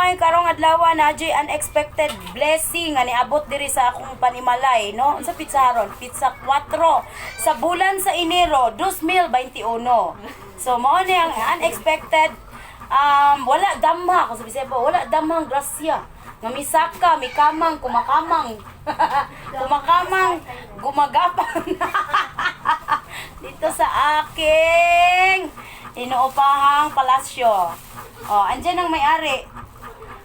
may karong adlaw na jay unexpected blessing nga niabot diri sa akong panimalay, no? Sa pizzaron, pizza 4 sa bulan sa Enero 2021. So mao ni ang unexpected wala damha ko sa Bisaya po, wala damhang grasya. Nga misaka, mikamang, kumakamang. Kumakamang, gumagapang. Dito sa aking inuupahang palasyo. Oh, andyan ang may-ari.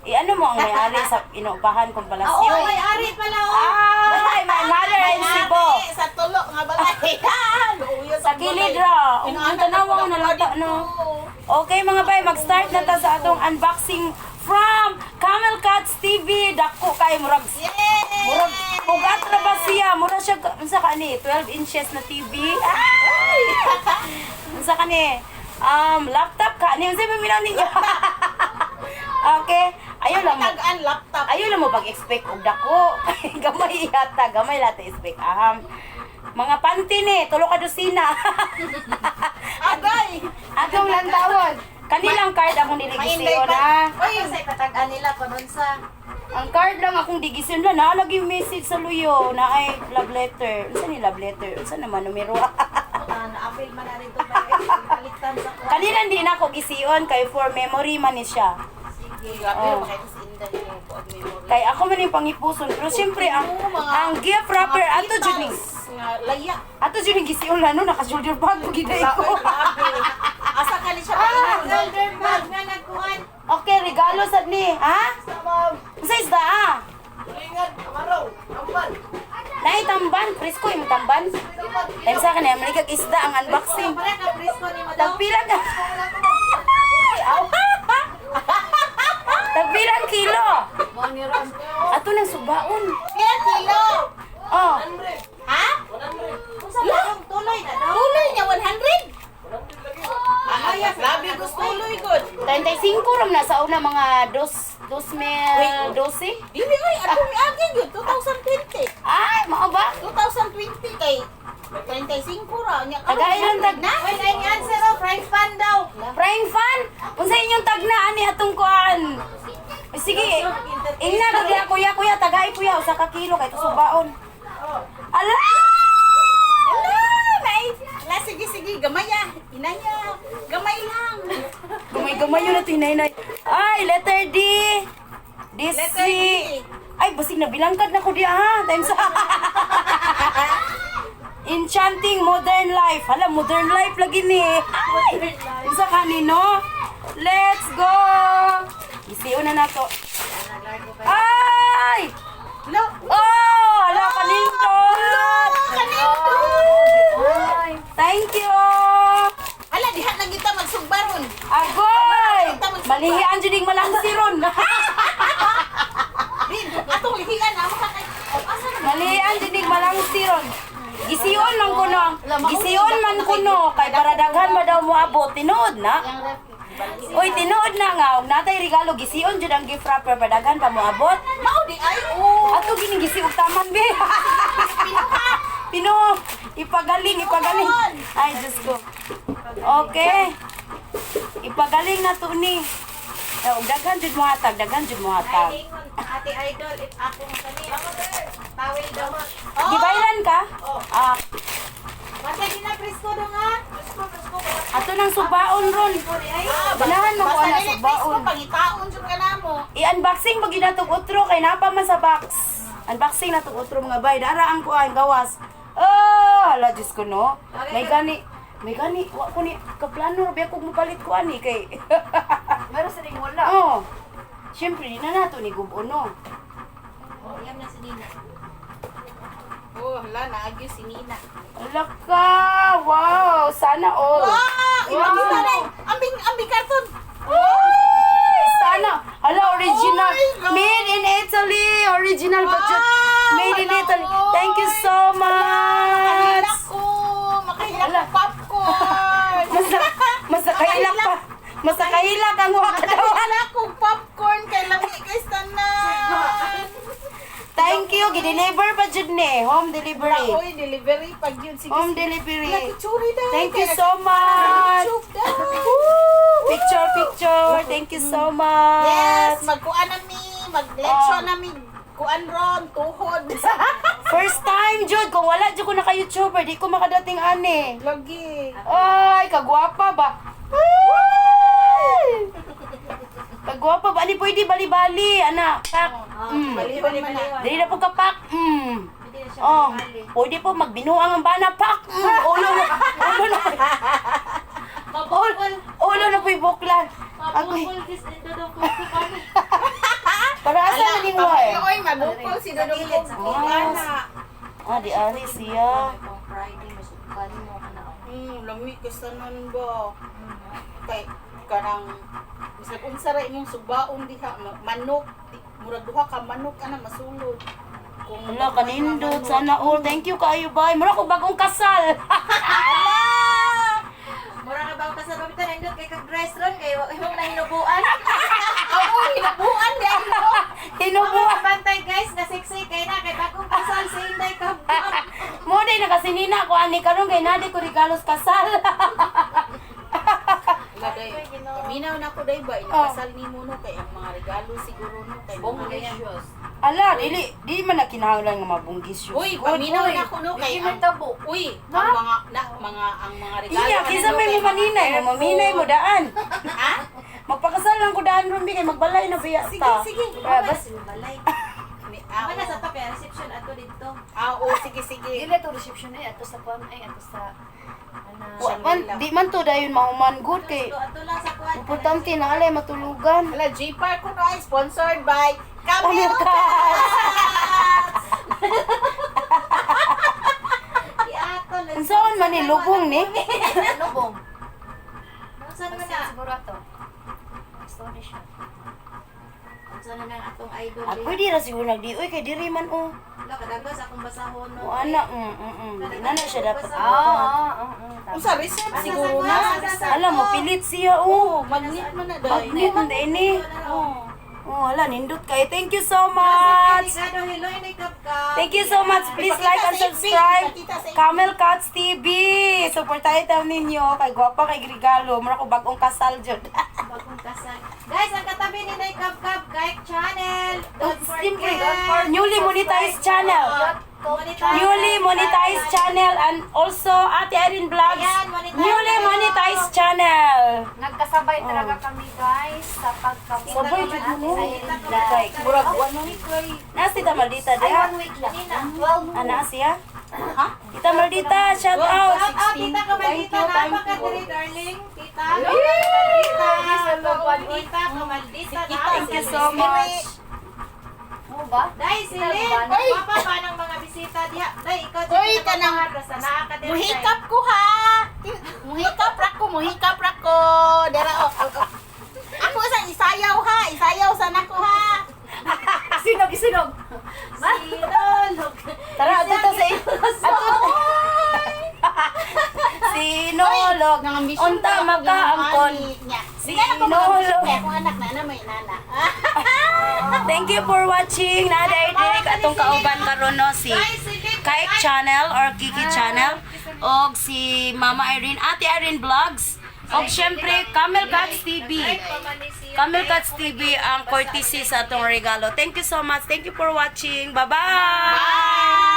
Ano mo ang may-ari sa inuupahan kong palasyo? Oo, may-ari pala. Ay, my mother in Cebu. Sa tulok nga balay. Sa kilid ra. Ang tanawang nalata, no? Okay mga bay, mag-start na ta sa atong unboxing from Camel Cats TV. Dako kay murag. Murag ugat ra ba siya? Murag siya unsa kani 12 inches na TV. Ay! Unsa kani? Laptop ka ni unsa ba ninyo? Okay. Ayaw lang mo. Laptop. Ayaw lang mo pag-expect og dako. Gamay yata, gamay lata expect. Mga panty ni, tulo ka dosina. Agay. Atong lantawon. Kanilang card akong diligisyon na. Oy, sa ipatagan nila kunon sa. Ang card lang akong digisyon na nalagi message sa luyo na ay love letter. Unsa ni love letter? Unsa naman numero? Na-appeal man na rito ba? Kaliktan sa kuha. Kanina hindi na ako gisiyon kay for memory man ni siya. Sige, appeal makita si Inday yung kuha memory. Kay ako man yung pangipuson pero siyempre ang gift wrapper ato jud ni. Laya. Ato jud ni gisiyon lano naka shoulder bag mo giday ko. Asa ka ni siya pa? Shoulder bag nga nagkuhan. Okay, regalo sad ni, ha? Unsa isda Lingad, amaraw, amban. Nay tamban, presko yung tamban. Time sa kanila, malikag isda ang unboxing. Para ka presko ni mo daw. Tagpilan ka. Aw. Tagpilan kilo. Ato nang subaon. Kaya kilo. Oh, Ha? Tuloy na daw. Tuloy niya 100. Grabe gusto tuloy good. 35 ram na sa una mga 2012. Dili ay atong miagi gyud 2020. Ay, mao ba? 2020 kay 35 ra nya. Tagailan tag na? Wait, ay answer oh, frying pan daw. Frying pan? Unsa inyong tagna ani atong kuan? Sige, ingna gagya kuya tagay kuya usa ka kilo kay subaon. Ala! Ala! Nay! La sige gamaya. Inaya. Gamay lang. Gamay-gamay yun na ito, inay-inay. Ay, letter D. DC. Letter D. Ay, basig na bilangkad na ko diya, ha? Times Enchanting Modern Life. Hala, Modern Life lagi ni. Ay! Isa kanino? Let's go! Isiyo na to. Ay! No. Oh! Hala, kanindot! Ay, thank you! Ala diha na kita magsugbaron. Agoy! Malihian dyan yung malangsiron. Din, atong lihian amo ka kay. Asa na? Malihian dyan yung malangsiron. Gisiyon man kuno. Gisiyon man kuno. Kay para daghan ba daw mo abot. Tinood na. Uy, tinood na nga. Huwag natay regalo. Gisiyon dyan ang gift wrapper. Padaghan pa mo abot. Mao di ay oh. Ato gining gisiog taman, be. Pino. Ipagaling. Ay, Diyos ko. Okay. Ipagaling na to ni. Daghan jud mo hatag. Ay, ate idol, if akong kani. Tawil daw. Di bayran ka? Ah, Basta di na presko do nga. Presko. ato nang subaon ron. Ganahan mo ko Basta na dili subaon. presko pangitaon jud ka namo. I-unboxing pag ginatog utro kay napa man sa box. Unboxing na tog utro mga bay. Dara ang kuan gawas. Oh, hala Diyos ko no. May gani. Wa ko ni kaplano ra ko mopalit ko ani kay. Meron sa ring wala. Oh. Siyempre, di na nato ni gubo no. Oh, yan na si Nina. Oh, hala naagyo si Nina. Ala ka! Wow! Sana all! Imagine na ambing karton. Ay! Sana! Hala, original! Ay, no. Made in Italy! Original budget! Made in Italy! Thank you so much! Makahilak ko popcorn. Masakahilak ang wakadawan! Makahilak ko popcorn kay langi kay tanan. Thank you! Gideliver pa dyan ni! Home delivery! Oy, delivery pag yun. Sige. Home delivery! Nakitsuri daw. Thank you so much! Nakitsuri daw. Woo! Picture. Thank you so much. Yes, magkuan nami, mag-lecture nami, kuan ron, tuhod. First time, Jud. Kung wala, Jud ko naka-YouTuber, di ko makadating ani. Lagi. Ay, kagwapa ba? Ay! Kagwapa ba? Ani pwede bali-bali, anak. Pak. Bali-bali man na. Dili na po ka, pak. Oh, pwede po magbinuang ang bana, pak. Ulo na. Ulo na po yung buklan. Agoy. Para asa na ning way? Oy, mabukol si Dudong Ana. Di ari siya. Lami kasanan ba? Kay kanang bisag unsa ra imong subaon diha manok, murag duha ka manok ana masulod. Kung Wala, kanindot. Sana all. Thank you kayo, bye. Mura ko bagong kasal. Mura ka ba ka sa babita nindot kay kag-dress ron kay imong nahinubuan. ako hinabuan di ako. Hinubuan. Bantay guys, na sexy kay na kay bagong kasal sa Inday ka. Mo day nakasinina ko ani karon kay nadi ko regalos kasal. Laday. Minaw na ko day ba inakasal ni mo no kay ang mga regalo siguro no kay mga Ala, di man na kinahanglan nga mabunggis yun. Uy, paminaw na ko no kay ang tabo. Uy, ang mga regalo. Iya, kisa may mo maninay, mo maminay mo daan. Ha? Magpakasal lang ko daan ron bi kay magbalay na biya ta. Sige. Bas. balay. Ah, Mana sa top ya reception ato dito. sige. Dili to reception ay ato sa kwan ay ato sa Di man to dayon mahuman good kay ato lang sa kwan. importante na alay matulugan. Hala, G-Park ko no ay sponsored by Camel Camel Cats. Iato lang. Unsaon man ni lubong ni? Lubong. Saan naman na? Siguro ato. Story siya. Saan na nga atong idol Ah, pwede ra siguro nagdiuy kay diri man o. Wala kadagos akong basahon no. O ana, di na na siya dapat. Unsa reserve siguro na. Alam mo pilit siya o. Magnet man na dai. Magnet man din ni. Oh, wala nindot kay. Thank you so much. Thank you so much. Please like and subscribe. Camel Cats TV. Supportahan tayo ninyo. Kay gwapa kay regalo. Mura ko bagong kasal jud. Bagong kasal. Guys, ang katabi ni Nay Kap Kap Gaik Channel. Don't Siyempre, forget. newly monetized channel. Newly monetized channel and also Ate Erin Vlogs. Ayan, monetized. Newly monetized channel. Nagkasabay talaga kami guys sa pagkapunta Sabay naman jud mo. Ate Erin Like, Vlogs. murag one week. Nasi ta maldita Ay, diha. 1 week lang. Kanina. Ana siya? Ha? Tita Maldita, shout out. Shout out, tita Kamaldita. Napakadiri, darling. Tita. Tita Kamaldita. Thank you so much. Mo ba? Dai, silin. Papa pa ng mga bisita diha. Dai, ikaw Uy, dito kanang- sa nakakadiri. Muhikap ko ha. Muhikap ra ko. Dara oh. Ako sang isayaw ha. Isayaw sa nako ha. Sinog. Sinog. Tara, ato to sa Sinolog. Unta makaangkon. Sinolog. Ako anak na may nana. Thank you for watching. Naday-day atong kauban karon no si Kaik Channel or Kiki Channel og si Mama Irene, Ate Irene Vlogs. Og syempre Camel Cats TV. Camel Cats TV ang courtesy sa atong regalo. Thank you so much. Thank you for watching. Bye-bye. Bye.